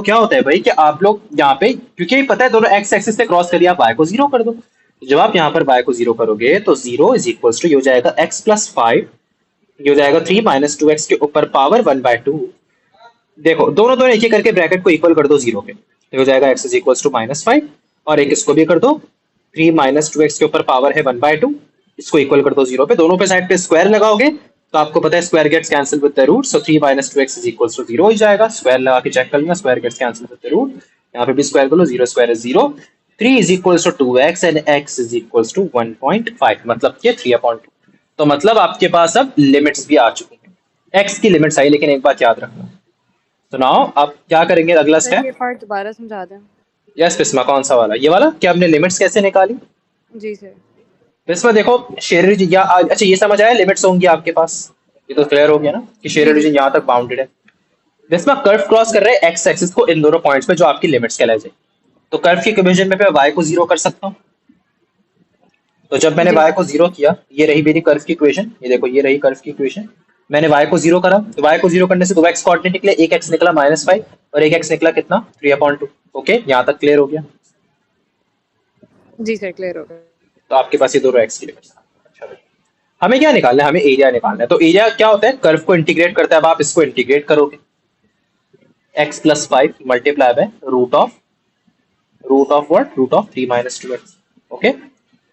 क्या होता है भाई कि आप लोग यहाँ पे, क्योंकि पता है दोनों एक्स एक्सिस से क्रॉस करिए, आप वाई को जीरो कर दो। जब आप यहाँ पर वाई को जीरो करोगे तो जीरो इज इक्वल टू, ये हो जाएगा एक्स प्लस फाइव, ये हो जाएगा थ्री माइनस टू एक्स के ऊपर पावर वन बाय टू। देखो दोनों दोनों एक एक करके ब्रैकेट को इक्वल कर दो जीरो पे, तो हो जाएगा X is equal to minus five, और एक इसको भी कर दो, थ्री माइनस टू एक्स के ऊपर पावर है वन बाय टू, इसको इक्वल कर दो जीरो पे, दोनों पे साइड पे स्क्वायर लगाओगे तो आपको पता है square gets cancel with the root, so three minus two x is equal to zero हो जाएगा। स्क्वायर लगा के चेक कर लेना, square gets cancel with the root, यहाँ पे भी स्क्वायर कर लो, zero square is zero, three is equal to two x and x is equal to 1.5, मतलब ये थ्री अपॉन टू। तो मतलब आपके पास अब लिमिट्स भी आ चुकी हैं, एक्स की लिमिट्स आई, लेकिन एक बात याद रखना। तो नाउ आप क्या करेंगे अगला सर स्टेप? ये पार्ट दोबारा समझा दें। यस बिस्मा, कौन सा वाला? ये वाला कि हमने लिमिट्स कैसे निकाली? जी सर। बिस्मा देखो, शेयर रीजन या अच्छा ये समझ आया, लिमिट्स होंगी आपके पास, ये तो क्लियर हो गया ना कि शेयर जी जी रीजन यहाँ तक बाउंडेड है। बिस्मा कर्व क्रॉस कर रहे हैं एक्स एक्सिस को इन दोनों पॉइंट्स पे जो आपकी लिमिट्स कहलाई जाए, तो कर्व की इक्वेशन में मैं वाई को जीरो कर सकता हूँ। तो जब मैंने जी वाई को जीरो किया, ये रही मेरी कर्व की इक्वेशन, ये देखो ये रही कर्व की इक्वेशन, मैंने वाई को जीरो करा, तो वाई को जीरो करने से दो एक्स कोऑर्डिनेट निकले, एक एक्स निकला माइनस फाइव और एक एक्स निकला कितना, थ्री अपॉन टू। ओके, यहाँ तक क्लियर हो गया? जी सर क्लियर हो गया। तो आपके पास ये दोनों एक्स की लिमिट्स। अच्छा भाई, हमें क्या निकालना है? हमें एरिया निकालना है। तो एरिया क्या होता है? कर्व को इंटीग्रेट करता है। अब आप इसको इंटीग्रेट करोगे, X plus five multiply by root of what, root of three minus two X. Okay,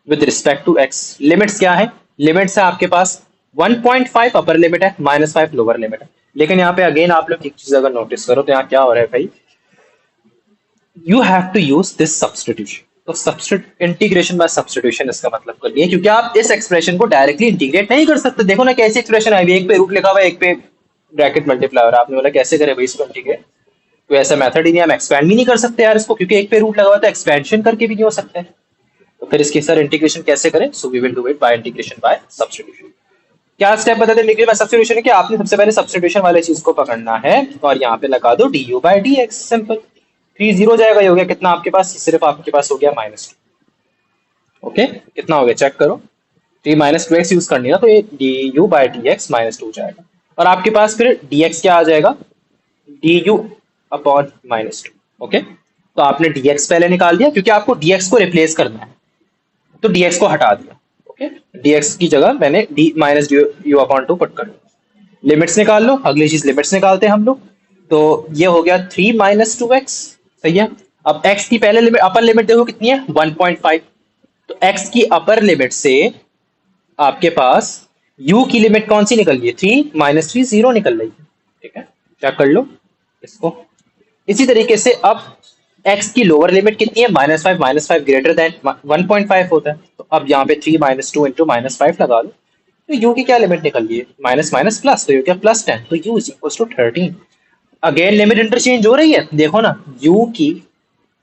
with respect to X. Limits क्या है? लिमिट्स है आपके पास 1.5 अपर लिमिट है, माइनस फाइव लोअर लिमिट है। लेकिन यहाँ पे अगेन आप लोग एक चीज अगर नोटिस करो तो यहाँ क्या हो रहा है भाई, you have to use this substitution. तो इंटीग्रेशन बाय सब्स्टिट्यूशन इसका मतलब कर लिया, क्योंकि आप इस एक्सप्रेशन को डायरेक्टली इंटीग्रेट नहीं कर सकते। देखो ना कैसी एक्सप्रेशन आई, एक पे रूट लिखा हुआ है, एक पे ब्रैकेट मल्टीप्लाई हो रहा है, आपने बोला कैसे करें भाई इसको इंटीग्रेट? कोई ऐसा मेथड ही नहीं, हम एक्सपैंड भी नहीं कर सकते यार इसको, क्योंकि एक पे रूट लगा हुआ है तो एक्सपेंशन करके भी नहीं हो सकता है। तो फिर इसकी सर इंटीग्रेशन कैसे करें? So we will do it by integration by substitution. क्या स्टेप बताते हैं इंटीग्रेशन बाय सब्स्टिट्यूशन? कि आपने सबसे पहले सब्स्टिट्यूशन वाले चीज को पकड़ना है और यहाँ पे लगा दो du by dx, simple. Three zero जाएगा, ये हो गया कितना आपके पास? सिर्फ आपके पास हो गया माइनस टू। ओके, कितना हो गया चेक करो, three minus two X use करनी है ना, तो ये du by dx minus two जाएगा, और आपके पास फिर dx क्या आ जाएगा? du upon minus two. Okay, तो आपने dx पहले निकाल दिया क्योंकि आपको dx को रिप्लेस करना है, तो dx को हटा दिया। ओके, dx की जगह मैंने d minus u upon two put कर दिया। लिमिट्स निकाल लो, अगली चीज लिमिट्स निकालते हैं हम लोग। तो ये हो गया थ्री माइनस टू एक्स, सही है। अब x की पहले लिमिट, अपर लिमिट देखो कितनी है, 1.5। तो x की अपर लिमिट से आपके पास u की लिमिट कौन सी निकल रही है? थ्री माइनस थ्री, जीरो निकल रही है। ठीक है, चेक कर लो इसको। इसी तरीके से अब x की लोअर लिमिट कितनी है? माइनस फाइव ग्रेटर देन 1.5 होता है, तो अब यहाँ पे three minus two into minus five लगा लो, तो u की क्या लिमिट निकल रही है? माइनस माइनस प्लस, तो ये क्या प्लस 10, तो u is equal to 13। Again limit interchange हो रही है, देखो ना, u की,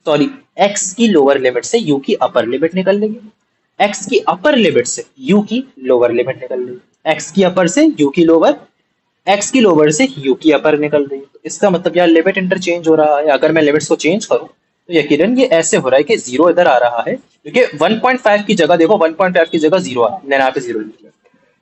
सॉरी, x की लोअर लिमिट से u की अपर लिमिट निकल रही है, x की अपर लिमिट से u की लोअर लिमिट निकल रही है, x की अपर से u की लोअर, x की लोअर से u की अपर निकल रही है। तो इसका मतलब यार लिमिट इंटरचेंज हो रहा है। अगर मैं लिमिट्स को चेंज करूं तो यकीनन ये ऐसे हो रहा है कि जीरो इधर आ रहा है, क्योंकि 1.5 की जगह देखो, 1.5 की जगह जीरो आया, मैंने यहाँ पे जीरो लिख दिया।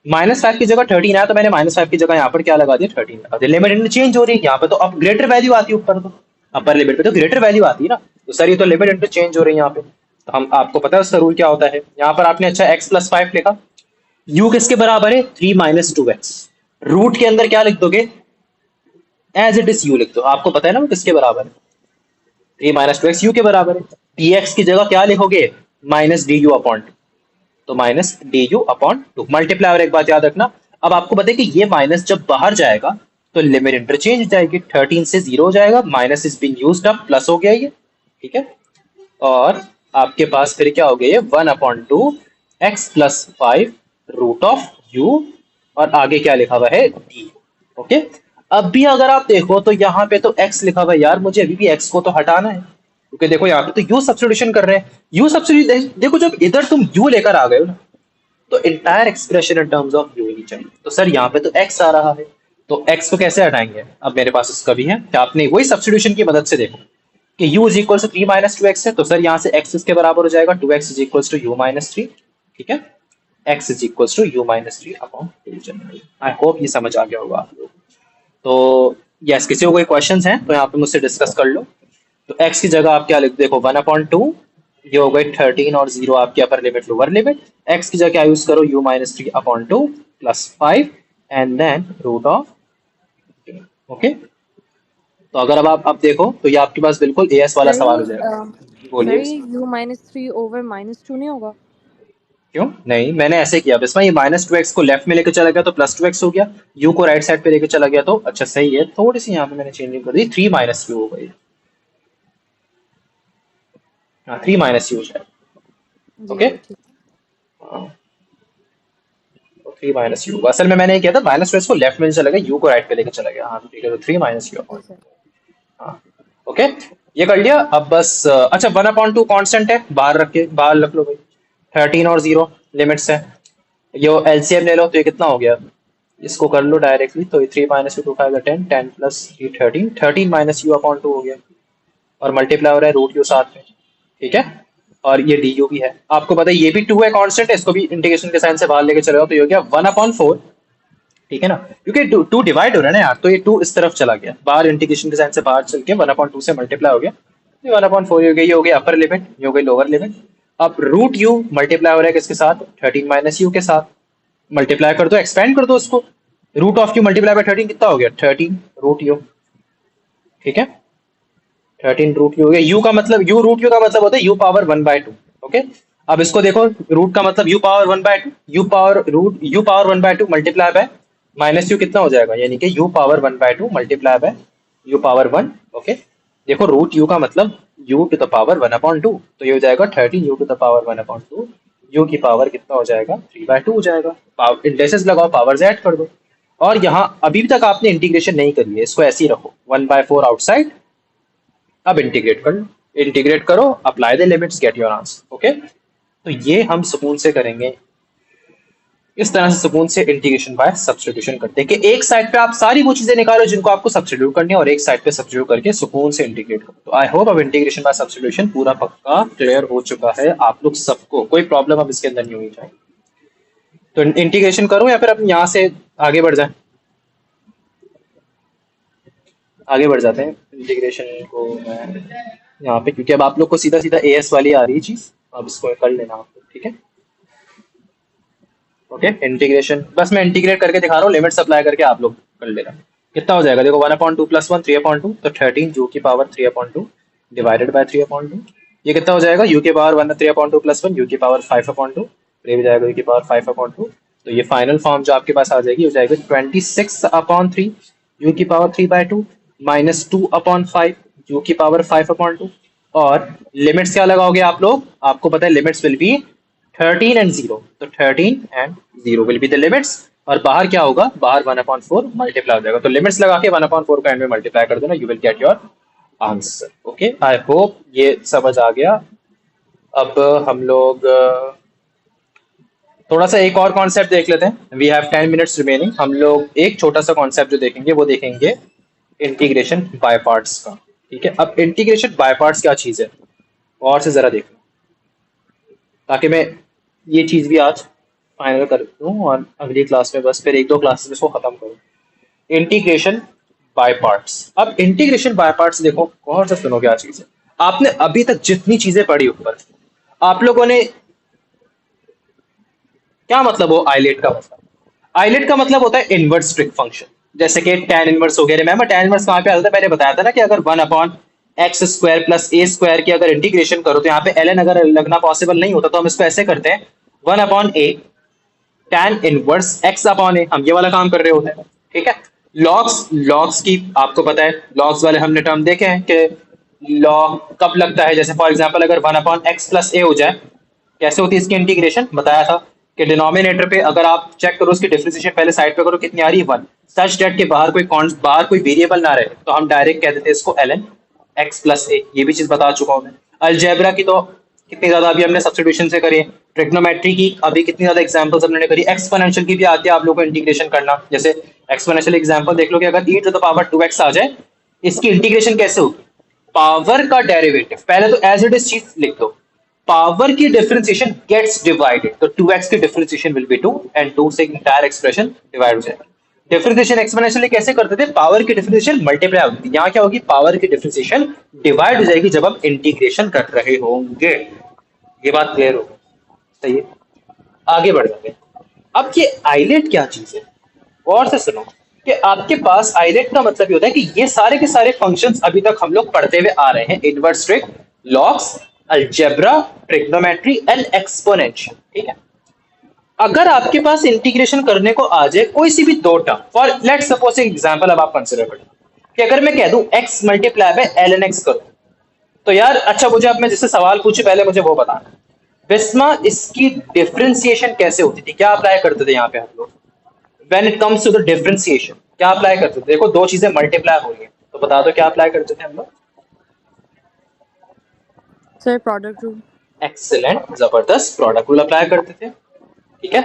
माइनस फाइव की जगह 13 आया, तो मैंने माइनस फाइव की जगह यहाँ पर क्या लगा दिया? 13 लगा दिया। लिमिट इंटरचेंज हो रही है यहाँ पे, तो अब ग्रेटर वैल्यू आती है ऊपर, तो अपर लिमिट पे तो ग्रेटर वैल्यू आती है ना, तो सर ये तो लिमिट इंटरचेंज हो रही है यहाँ पे। तो हम, आपको पता है उसका रूल क्या होता है? यहाँ पर आपने अच्छा x प्लस फाइव लिखा, u किसके बराबर है? Three minus two X. Root के अंदर क्या लिख दोगे? एज इट इज u लिख दो, आपको पता है ना वो किसके बराबर है? Three minus two x u के बराबर है। dx की जगह क्या लिखोगे? Minus d u upon two, तो minus d u upon two multiply. और एक बात याद रखना, अब आपको पता है कि ये माइनस जब बाहर जाएगा तो लिमिट इंटरचेंज हो जाएगी, 13 से जीरो हो जाएगा, minus is being used up, plus हो गया ये, ठीक है। और आपके पास फिर क्या हो गया? ये one upon two X plus five root of U, और आगे क्या लिखा हुआ है? डी। ओके, अब भी अगर आप देखो तो यहाँ पे तो x लिखा हुआ है यार, मुझे अभी भी x को तो हटाना है, क्योंकि देखो यहाँ पे तो u सब्स्टिट्यूशन कर रहे हैं। u सब्स्टिट्यूशन देखो, जब इधर तुम u लेकर आ गए हो ना, तो entire expression in terms of u ही चाहिए। तो सर यहाँ पे तो x आ रहा है, तो x को कैसे हटाएंगे? अब मेरे पास इसका भी है, तो आपने वही सब्स्टिट्यूशन की मदद से देखो कि u is equal to three minus two X है, तो सर यहाँ से x इसके बराबर हो जाएगा, two x is equal to U minus three. ठीक है, x is equal to U minus three upon two general. I hope ये समझ आ गया होगा आप लोग। तो यस, किसी को कोई क्वेश्चंस हैं तो यहाँ पे मुझसे डिस्कस कर लो। तो x की जगह आप क्या लिख, देखो 1/2, ये हो गई 13 और 0 आपकी upper limit lower limit. x की जगह क्या यूज करो, u-3/2 plus 5 and then root of. Okay, तो अगर अब आप अब देखो तो ये आपके पास बिल्कुल एएस वाला सवाल हो जाएगा। सर बोलिए। ये u-3 over -2 नहीं होगा? क्यों नहीं, मैंने ऐसे किया बस, ये -2x को लेफ्ट में लेके चला गया तो +2x हो गया, u को राइट साइड पे लेके चला गया तो अच्छा सही है, थोड़ी सी यहाँ पे मैंने चेंजिंग कर दी, 3 - u हो गई। हाँ 3 - u हो जाएगा। जी ओके, सर ठीक। हाँ, तो 3 - u असल में मैंने ये किया था, -2x को लेफ्ट में चला गया, u को राइट पे लेके चला गया। हाँ ठीक है, तो 3 - u जी अपॉन। सर। हाँ ओके, ये कर लिया। अब बस अच्छा 1/2 कांस्टेंट है, बाहर रख के बाहर रख लो भाई। 13 और 0 लिमिट्स है, ये एलसीएम ले लो तो ये कितना हो गया, इसको कर लो डायरेक्टली, तो 3 - u 2 5 10 10 प्लस 13 13 - u/2 हो गया, और मल्टीप्लाई हो रहा है रूट यू साथ में। ठीक है, और ये डी यू भी है, आपको पता है ये भी 2 है कांस्टेंट है, इसको भी इंटीग्रेशन के साइन से बाहर लेके चले जाओ तो ये हो गया 1/4। ठीक है ना, क्योंकि टू डिवाइड हो रहा है ना यार, तो ये 2 इस तरफ चला गया बाहर, इंटीग्रेशन के साइन से बाहर चल के 1/2 से मल्टीप्लाई हो गया, ये 1/4 हो गया, ये हो गया अपर लिमिट, ये हो गई लोअर लिमिट। अब रूट यू मल्टीप्लाई हो रहा है किसके साथ, 13 - u के साथ, मल्टीप्लाई कर दो, एक्सपेंड कर दो उसको, root of U multiply by 13 कितना हो गया, 13 रूट यू। ठीक है, 13 रूट यू हो गया, यू का मतलब, यू रूट यू का मतलब होता है u पावर 1/2। ओके, अब इसको देखो, रूट का मतलब u power 1/2, u power root u power 1/2 multiply by minus U कितना हो जाएगा, यानी कि u power 1/2 multiply by u power 1। Okay, देखो रूट u का मतलब u टू द पावर 1/2, तो ये हो जाएगा 13 u to the power 1/2, u की पावर कितना हो जाएगा, 3/2 हो जाएगा। इंडेक्सेस लगाओ, पावर्स ऐड कर दो, और यहाँ अभी तक आपने इंटीग्रेशन नहीं करी है, इसको ऐसे ही रखो, 1/4 आउटसाइड। अब इंटीग्रेट कर लो, इंटीग्रेट करो, apply the limits, get your answer. Okay, तो ये हम सुकून से करेंगे, इस तरह से सुकून से इंटीग्रेशन बाय सब्स्टिट्यूशन करते हैं कि एक साइड पे आप सारी वो चीजें निकालो जिनको आपको सब्स्टिट्यूट करनी है, और एक साइड पे सब्स्टिट्यूट करके सुकून से इंटीग्रेट करो। तो आई होप अब इंटीग्रेशन बाय सब्स्टिट्यूशन पूरा पक्का क्लियर हो चुका है आप लोग सबको, कोई प्रॉब्लम अब इसके अंदर नहीं होनी चाहिए। तो इंटीग्रेशन करो या फिर अब यहाँ से आगे बढ़ जाए, आगे बढ़ जाते हैं इंटीग्रेशन को मैं यहाँ पे, क्योंकि अब आप लोग को सीधा सीधा एएस वाली आ रही है चीज, अब इसको कर लेना आप लोग। ठीक है, ओके, इंटीग्रेशन बस मैं इंटीग्रेट करके दिखा रहा हूँ, लिमिट्स अप्लाई करके आप लोग कर लेना। कितना हो जाएगा, देखो 1/2 + 1 3/2, तो 13 u की पावर 3/2 डिवाइडेड बाय 3/2, ये कितना हो जाएगा, u की पावर 1 3/2 + 1 u की पावर 5/2, ये भी जाएगा u की पावर 5/2, तो ये फाइनल फॉर्म जो आपके पास आ जाएगी हो जाएगी 26/3 u की पावर 3/2 माइनस 2/5 u की पावर 5/2, और लिमिट्स क्या लगाओगे आप लोग, आपको पता है लिमिट्स विल बी 13 and 0, तो 13 and 0 will be the limits, और बाहर क्या होगा, बाहर 1/4 मल्टीप्लाई हो जाएगा, तो लिमिट्स लगा के 1/4 को एंड में मल्टीप्लाई कर देना, you will get your answer. Okay, I hope ये समझ आ गया। अब हम लोग थोड़ा सा एक और कॉन्सेप्ट देख लेते हैं, वी हैव 10 मिनट्स रिमेनिंग। हम लोग एक छोटा सा कॉन्सेप्ट जो देखेंगे वो देखेंगे इंटीग्रेशन बाय पार्ट्स का। ठीक है, अब इंटीग्रेशन बाय पार्ट्स क्या चीज है, और से जरा देखो, ताकि मैं ये चीज भी आज फाइनल कर दूं और अगली क्लास में बस फिर 1-2 क्लासेस में इसको खत्म करूं। इंटीग्रेशन बाय पार्ट्स, अब इंटीग्रेशन बाय पार्ट्स देखो और से सुनो क्या चीज है। आपने अभी तक जितनी चीजें पढ़ी ऊपर, आप लोगों ने क्या मतलब हो आइलेट का मतलब, आइलेट का मतलब होता है इनवर्स ट्रिक फंक्शन, जैसे कि tan इनवर्स हो गया। रिमेंबर tan इनवर्स कहाँ पे आता था, मैंने बताया था ना कि अगर 1/x² + a² की अगर इंटीग्रेशन करो तो यहाँ पे ln अगर लगना पॉसिबल नहीं होता तो हम इसको ऐसे करते हैं 1/a tan इनवर्स x/a, हम ये वाला काम कर रहे होते हैं। ठीक है, लॉग्स की आपको पता है, लॉग्स वाले हमने टर्म देखे हैं कि लॉग कब लगता है, जैसे फॉर एग्जांपल अगर 1/x + a हो जाए, कैसे होती है इसकी इंटीग्रेशन, बताया था कि डिनोमिनेटर पे अगर आप चेक करो उसकी डिफरेंशिएशन पहले साइड पे करो कितनी आ रही है 1, सच दैट के बाहर कोई वेरिएबल ना रहे, तो हम डायरेक्ट कह देते हैं इसको ln x + a, ये भी चीज बता चुका हूं मैं। अलजेब्रा की तो कितनी ज्यादा अभी हमने सब्स्टिट्यूशन से करी है, ट्रिग्नोमेट्री की अभी कितनी ज्यादा एग्जांपल्स हमने करी, एक्सपोनेंशियल की भी आती है आप लोगों को इंटीग्रेशन करना, जैसे एक्सपोनेंशियल एग्जांपल देख लो कि अगर e to the power 2x आ जाए, इसकी इंटीग्रेशन कैसे होगी, पावर का डेरिवेटिव, पहले तो एज इट इज चीज लिख दो, पावर की डिफरेंशिएशन गेट्स डिवाइडेड, तो 2x की डिफरेंशिएशन विल बी 2 एंड 2 से इंटायर एक्सप्रेशन डिवाइड हो जाएगा। डिफरेंशिएशन एक्सपोनेंशियली कैसे करते थे, पावर की डिफरेंशिएशन मल्टीप्लाई होती थी, यहाँ क्या होगी, पावर की डिफरेंशिएशन डिवाइड हो जाएगी जब हम इंटीग्रेशन कर रहे होंगे। ये बात क्लियर होगी, सही है। आगे बढ़ जाते हैं। अब ये आइलेट क्या चीज है, गौर से सुनो कि आपके पास आइलेट का मतलब ये होता है कि ये सारे के सारे फंक्शंस अभी तक हम लोग पढ़ते हुए आ रहे हैं, inverse trick, logs, algebra, trigonometry and exponential, ठीक है। अगर आपके पास इंटीग्रेशन करने को आ जाए कोई सी भी दो टर्म, फॉर लेट सपोज एक एग्जांपल अब आप कंसिडर करो कि अगर मैं कह दूं x multiply by ln x करो, तो यार अच्छा मुझे, अब मैं जिससे सवाल पूछूं पहले मुझे वो बताना, बिस्मा इसकी डिफरेंशिएशन कैसे होती थी, क्या अप्लाई करते थे यहाँ पे हम लोग, when it comes to the differentiation क्या अप्लाई करते थे, देखो दो चीजें मल्टीप्लाई हो रही है तो बता दो क्या अप्लाई करते थे हम लोग। Sir product rule. एक्सीलेंट, जबरदस्त, प्रोडक्ट रूल अप्लाई करते थे, ठीक है।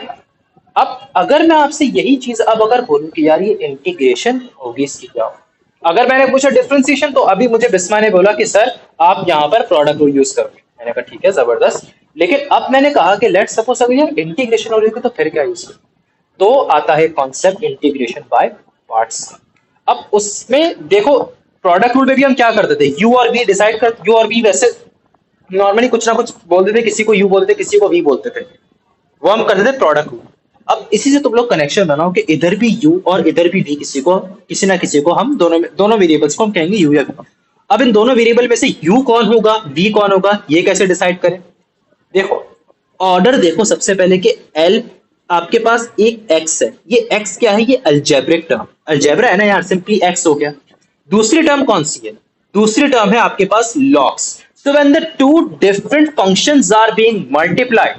अब अगर मैं आपसे यही चीज अब अगर बोलूं कि यार ये इंटीग्रेशन होगी इसकी क्या हो? अगर मैंने पूछा डिफरेंशिएशन तो अभी मुझे बिस्मा ने बोला कि सर आप यहाँ पर प्रोडक्ट रूल यूज करोगे, मैंने कहा ठीक है जबरदस्त, लेकिन अब मैंने कहा कि लेट सपोज अगर यार इंटीग्रेशन हो रही है तो फिर क्या यूज करूं, तो आता है कॉन्सेप्ट इंटीग्रेशन बाय पार्ट्स। अब उसमें देखो प्रोडक्ट रूल में भी हम क्या करते थे, यू और वी डिसाइड कर, यू और वी वैसे नॉर्मली कुछ ना कुछ बोलते थे, किसी को यू बोलते थे किसी को वी बोलते थे, वो हम करते थे प्रोडक्ट रूल। अब इसी से तुम लोग कनेक्शन बनाओ कि इधर भी यू और इधर भी वी, किसी को किसी ना किसी को हम दोनों वेरिएबल्स को हम कहेंगे यू या वी। अब इन दोनों वेरिएबल में से यू कौन होगा वी कौन होगा ये कैसे डिसाइड करें, देखो ऑर्डर देखो सबसे पहले कि एल, आपके पास एक एक्स है, ये एक्स क्या है, ये अल्जेब्रिक टर्म, अल्जेब्रा है ना यार, सिंपली एक्स हो गया। दूसरी टर्म कौन सी है, दूसरी टर्म है आपके पास logs. So when the two different functions are being multiplied,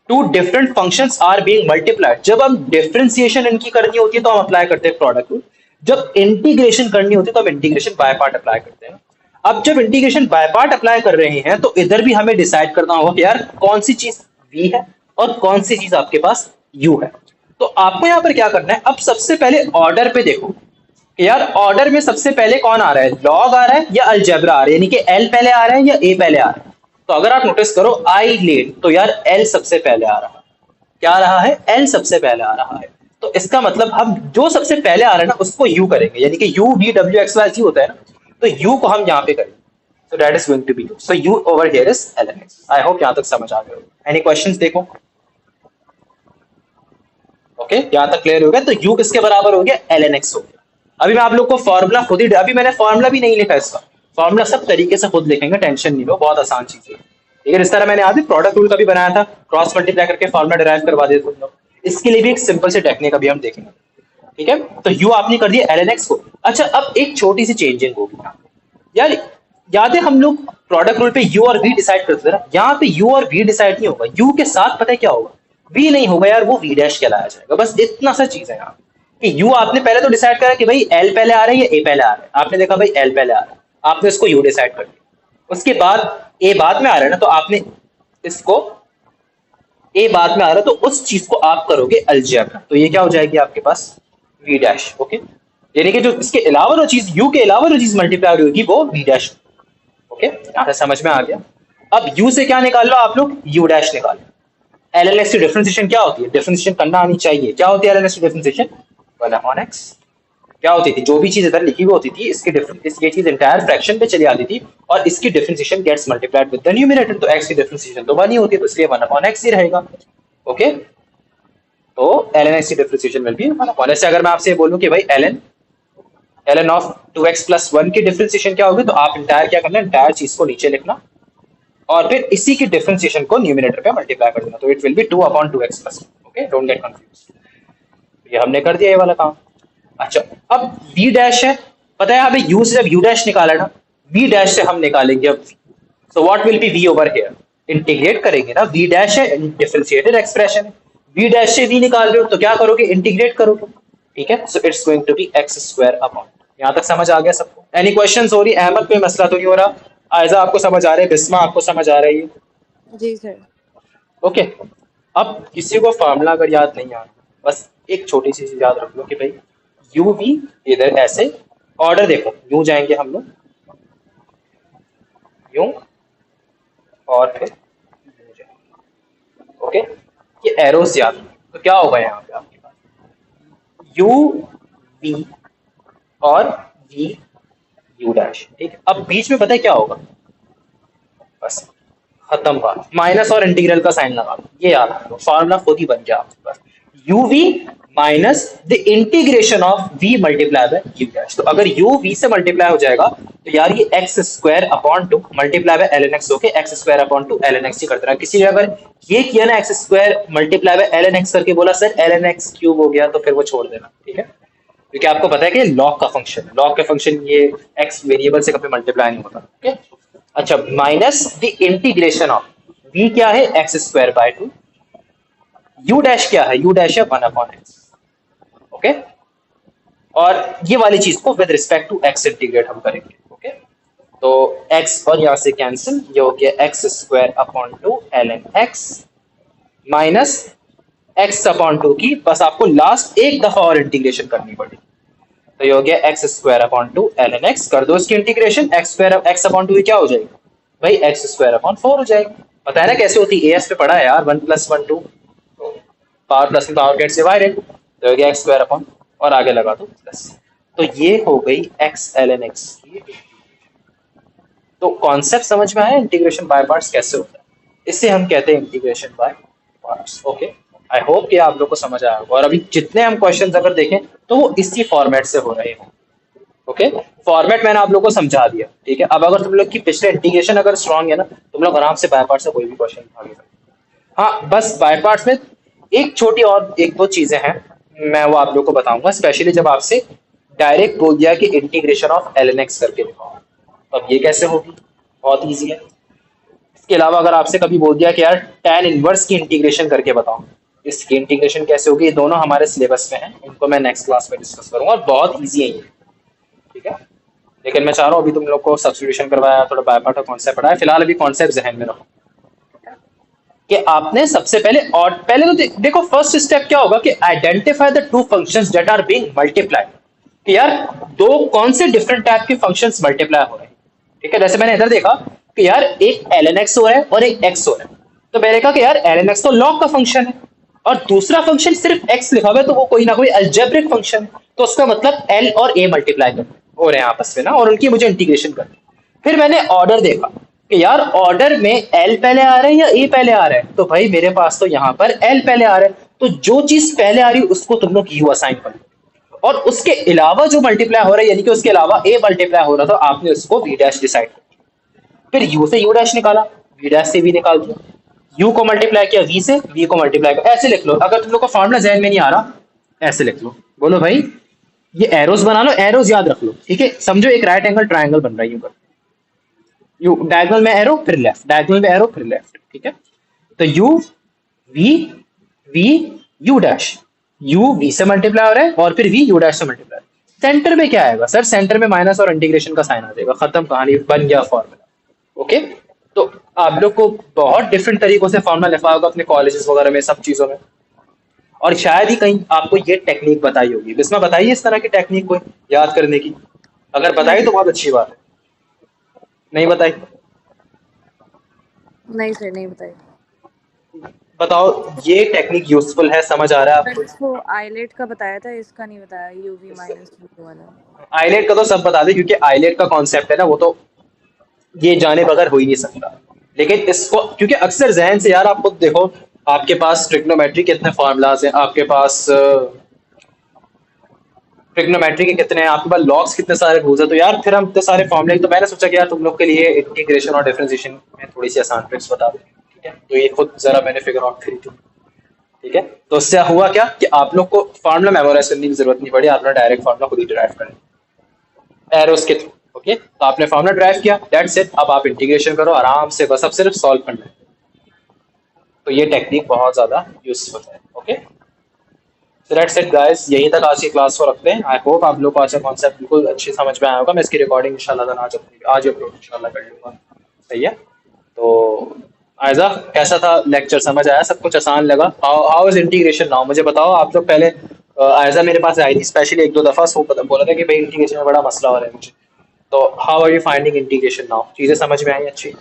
two different functions are being multiplied, जब हम डिफरेंशिएशन इनकी करनी होती है तो हम अप्लाई करते हैं प्रोडक्ट रूल, जब इंटीग्रेशन करनी होती है तो हम इंटीग्रेशन बाय पार्ट अप्लाई करते हैं। अब जब इंटीग्रेशन बाय पार्ट अप्लाई कर रहे हैं तो इधर भी हमें डिसाइड करना होगा कि यार कौन सी चीज वी है और कौन सी चीज आपके पास यू है। तो आपको यहां पर क्या करना है, अब सबसे पहले ऑर्डर पे देखो कि यार ऑर्डर में सबसे पहले कौन आ रहा है, लॉग आ रहा है या अलजेब्रा आ रहा है, यानी कि एल पहले आ रहा है या ए पहले आ रहा है। तो अगर आप नोटिस करो आई लेट, तो यार एल सबसे पहले आ रहा है, क्या आ रहा है, एल सबसे पहले आ रहा है। तो इसका मतलब हम जो सबसे पहले आ रहा है ना उसको यू करेंगे, यानी कि यू वी डब्ल्यू एक्स वाई जी होता है ना, तो यू को हम यहाँ पे करेंगे, so that is going to be u, so u over here is ln x। I hope यहाँ तक समझ आ गए हो, any questions देखो, ओके यहाँ तक क्लियर हो गया। तो u किसके बराबर हो गया, ln x हो गया। अभी मैं आप लोग को फॉर्मूला खुद ही, अभी मैंने फॉर्मूला भी नहीं लिखा इसका, फॉर्मूला सब तरीके से खुद लिखेंगे, टेंशन नहीं लो, बहुत आसान चीज है। ठीक है, इस तरह मैंने आज प्रोडक्ट रूल का भी बनाया था, क्रॉस मल्टीप्लाई करके फॉर्मूला डिराइव करवा देते तुम लोग, इसके लिए भी एक सिंपल से टेक्निक अभी हम देखेंगे। ठीक है, तो u आपने कर दिया ln x को। अच्छा अब एक छोटी सी चेंजिंग होगी यार, याद है हम लोग प्रोडक्ट रूल पे u और v डिसाइड करते थे ना, यहाँ पे u और v डिसाइड नहीं होगा, u के साथ पता है क्या होगा, v नहीं होगा यार, वो v डैश कहलाया जाएगा, बस इतना सा चीज है यहाँ कि u आपने पहले तो डिसाइड करा कि भाई l पहले आ रहा है या a पहले आ रहा है, आपने देखा भाई l पहले आ रहा है, आपने इसको u डिसाइड कर दिया, उसके बाद a बाद में आ रहा है ना, तो आपने इसको a बाद में आ रहा है तो उस चीज को आप करोगे अलजेब्रा, तो ये क्या हो जाएगी आपके पास v डैश, ओके। यानी कि जो इसके अलावा जो चीज u के अलावा जो चीज मल्टीप्लाई होगी वो v डैश, ओके यहाँ से समझ में आ गया। अब u से क्या निकाल लो आप लोग, u डैश निकाल लो। ln x की डिफरेंशिएशन क्या होती है, डिफरेंशिएशन करना आनी चाहिए, क्या होती है ln x की डिफरेंशिएशन, 1/x। क्या होती थी, जो भी चीज इधर लिखी हुई होती थी इसकी डिफरेंस, ये चीज इंटायर फ्रैक्शन पे चली आती थी और इसकी differentiation gets multiplied with the numerator, तो x की डिफरेंशिएशन तो 1 ही होती है, तो इसलिए 1/x ही रहेगा, ओके। तो ln x की डिफरेंशिएशन विल बी 1/, ऐसे अगर मैं आपसे बोलूं कि भाई ln ऑफ 2x + 1 की डिफरेंशिएशन क्या होगी, तो आप इंटायर क्या करना, इंटायर चीज को नीचे लिखना और फिर इसी की डिफरेंशिएशन को न्यूमरेटर पे मल्टीप्लाई कर देना, तो it will be 2/2x + 1, okay, don't get confused. ये हमने कर दिया ये वाला काम। अच्छा अब v डैश है, पता है यहाँ पे u से जब u डैश निकाला ना, v डैश से हम निकालेंगे अब v, so what will be v over here, integrate करेंगे ना, v डैश है डिफरेंशिएटेड एक्सप्रेशन है, v डैश से v निकाल रहे हो तो क्या करोगे, इंटीग्रेट करोगे, ठीक है। So it's going to be x²/, यहाँ तक समझ आ गया सबको, एनी क्वेश्चंस हो रही, अहमद कोई मसला तो नहीं हो रहा, आयजा आपको समझ आ रहा है, बिस्मा आपको समझ आ रही है, जी सर। ओके। अब किसी को फार्मूला अगर याद नहीं आ रहा, बस एक छोटी सी चीज याद रख लो कि भाई यू भी इधर ऐसे ऑर्डर देखो, यूं जाएंगे हम लोग, यूं और फिर यूं जाएंगे, ओके। ये एरोस याद, तो क्या होगा यहाँ पे आपके पास, यू वी और वी यू डैश, ठीक है। अब बीच में पता है क्या होगा, बस खत्म बात, माइनस और इंटीग्रल का साइन लगा दो, ये याद रखो, फॉर्मूला खुद ही बन गया आपके पास, u v minus the integration of v multiply by u dash. तो अगर यू वी से मल्टीप्लाई हो जाएगा तो यार ये x square upon two multiply by l N x होके x square upon two L N x ही करते रहा। किसी ने अगर ये किया ना x square multiply by l N x करके बोला sir l N x cube हो गया, तो फिर वो छोड़ देना, ठीक है, क्योंकि आपको पता है कि लॉग का फंक्शन है, लॉग का फंक्शन ये एक्स वेरिएबल से कभी मल्टीप्लाई नहीं होता, ठीक है। अच्छा, minus the integration of v क्या है X square by two, U dash क्या है, यू डैश है वन अपॉन एक्स, ओके। और ये वाली चीज को with respect to X integrate हम करेंगे, ओके। तो x और यहां से कैंसिल, ये हो गया x square upon two L N X minus X upon two की बस आपको लास्ट एक दफा और इंटीग्रेशन करनी पड़ी, तो ये हो गया x square upon two L N x, कर दो इसकी integration, x square x upon two क्या हो जाएगी भाई, एक्स स्क्वायर अपॉन 4 हो जाएगी। पता है ना कैसे होती है, एएस पे पढ़ा है यार, 1 + 1 2 पावर प्लस में पावर गेट से डिवाइडेड, तो हो गया एक्स स्क्वायर अपॉन और आगे लगा दो प्लस, तो ये हो गई एक्स एल एन एक्स की। तो कॉन्सेप्ट समझ में आया इंटीग्रेशन बाय पार्ट्स कैसे होता है, इसे हम कहते हैं integration by parts, okay. I hope कि आप लोग को समझ आया होगा, और अभी जितने हम क्वेश्चंस अगर देखें तो वो इसी फॉर्मेट से हो रहे हैं, ओके। फॉर्मेट मैंने आप लोग को समझा दिया, ठीक है। अब अगर तुम लोग की पिछले इंटीग्रेशन अगर स्ट्रांग है ना, तुम लोग आराम से बाय पार्ट से कोई भी क्वेश्चन उठा सकते हो। हाँ, बस बाय पार्ट्स में एक छोटी और एक दो चीजें हैं, मैं वो आप लोग को बताऊंगा, स्पेशली जब आपसे डायरेक्ट बोल दिया कि integration of L N x करके दिखाओ, तो अब ये कैसे होगी, बहुत ईजी है। इसके अलावा अगर आपसे कभी बोल दिया कि यार tan इनवर्स की इंटीग्रेशन करके बताओ, इसकी इंटीग्रेशन कैसे होगी, ये दोनों हमारे सिलेबस में है, इनको मैं नेक्स्ट क्लास में डिस्कस करूंगा, और बहुत ईजी है ये, ठीक है। लेकिन मैं चाह रहा हूँ अभी तुम लोग को सब्स्टिट्यूशन करवाया, थोड़ा बाय पार्ट का कॉन्सेप्ट पढ़ाया, फिलहाल अभी कॉन्सेप्ट जहन में रखो कि आपने सबसे पहले, और पहले तो देखो फर्स्ट स्टेप क्या होगा कि identify the two functions that are being multiplied, कि यार दो कौन से डिफरेंट टाइप के फंक्शंस मल्टीप्लाई हो रहे हैं, ठीक है। जैसे मैंने इधर देखा कि यार एक ln x हो रहा है और एक x हो रहा है, तो मैंने कहा कि यार ln x तो log का फंक्शन है और दूसरा फंक्शन सिर्फ x लिखा हुआ है, तो वो कोई ना कोई अलजेब्रिक फंक्शन है, तो उसका मतलब l और a मल्टीप्लाई हो रहे हैं आपस में ना, और उनकी मुझे इंटीग्रेशन करनी। फिर मैंने ऑर्डर देखा कि यार ऑर्डर में l पहले आ रहा है या a पहले आ रहा है, तो भाई मेरे पास तो यहाँ पर l पहले आ रहा है, तो जो चीज पहले आ रही है उसको तुम लोग u असाइन कर लो, और उसके अलावा जो मल्टीप्लाई हो रहा है यानी कि उसके अलावा a मल्टीप्लाई हो रहा था, आपने उसको v डैश डिसाइड कर, फिर u से u डैश निकाला, v डैश से v निकाल दिया, u को मल्टीप्लाई किया v से, v को मल्टीप्लाई किया, ऐसे लिख लो। अगर तुम लोग को फॉर्मूला जहन में नहीं आ रहा, ऐसे लिख लो, बोलो भाई ये एरोज बना लो, एरोज याद रख लो, ठीक है। समझो एक राइट एंगल ट्राइंगल बन रहा है, यू डायगोनल में एरो फिर लेफ्ट, डायगोनल में एरो फिर लेफ्ट, ठीक है। तो u v v u dash, u v से मल्टीप्लाई हो रहा है और फिर v u डैश से मल्टीप्लाई, सेंटर में क्या आएगा सर, सेंटर में माइनस और इंटीग्रेशन का साइन आ जाएगा, खत्म कहानी, बन गया फॉर्मूला, ओके। तो आप लोग को बहुत डिफरेंट तरीकों से फॉर्मूला लिखा होगा अपने कॉलेजेस वगैरह में, सब चीजों में, और शायद ही कहीं आपको ये टेक्निक बताई होगी। इसमें बताइए इस तरह की टेक्निक कोई याद करने की, अगर बताई तो बहुत अच्छी बात है, नहीं बताई नहीं सर, नहीं बताइए। बताओ, ये टेक्निक यूजफुल है, समझ आ रहा है सर आपको? इसको आइलेट का बताया था, इसका नहीं बताया, यूवी माइनस यूवी वाला। आईलेट का तो सब बता दे, क्योंकि आईलेट का कॉन्सेप्ट है ना, वो तो ये जाने बगैर हो ही नहीं सकता। लेकिन इसको क्योंकि अक्सर जहन से यार, आप खुद देखो आपके पास ट्रिग्नोमेट्री के कितने फार्मूलाज हैं, आपके पास ट्रिग्नोमेट्री के कितने हैं, आपके पास लॉग्स कितने सारे रूल्स हैं, तो यार फिर हम इतने सारे फॉर्मूले, तो मैंने सोचा कि यार तुम लोग के लिए इंटीग्रेशन और डिफरेंशिएशन में थोड़ी सी आसान ट्रिक्स बता दूं, ठीक है। तो ये खुद जरा मैंने फिगर आउट करी थी, ठीक है। तो उससे हुआ क्या कि आप लोग को फार्मूला मेमोराइज करने की जरूरत नहीं पड़ी, आपने डायरेक्ट फार्मूला खुद ही डिराइव करना एरोस के थ्रू, ओके। तो आपने फार्मूला ड्राइव किया, दैट्स इट, अब आप इंटीग्रेशन करो आराम से, बस अब सिर्फ सॉल्व करना है। तो ये टेक्निक बहुत ज्यादा यूजफुल है, okay. So that's it guys, यहीं तक आज की क्लास को रखते हैं। आई होप आप लोग को आज का कॉन्सेप्ट बिल्कुल अच्छी समझ में आया होगा। मैं इसकी रिकॉर्डिंग इंशाल्लाह आज अपलोड इंशाल्लाह कर लूंगा, सही है। तो आयजा, कैसा था लेक्चर, समझ आया, सब कुछ आसान लगा? हाउ इज इंटीग्रेशन नाउ, मुझे बताओ आप लोग। पहले आयजा मेरे पास आई थी स्पेशली एक दो दफा, सो बोला था कि भाई इंटीग्रेशन में बड़ा मसला हो रहा है मुझे, तो how are you finding integration now, चीजें समझ में आई अच्छी?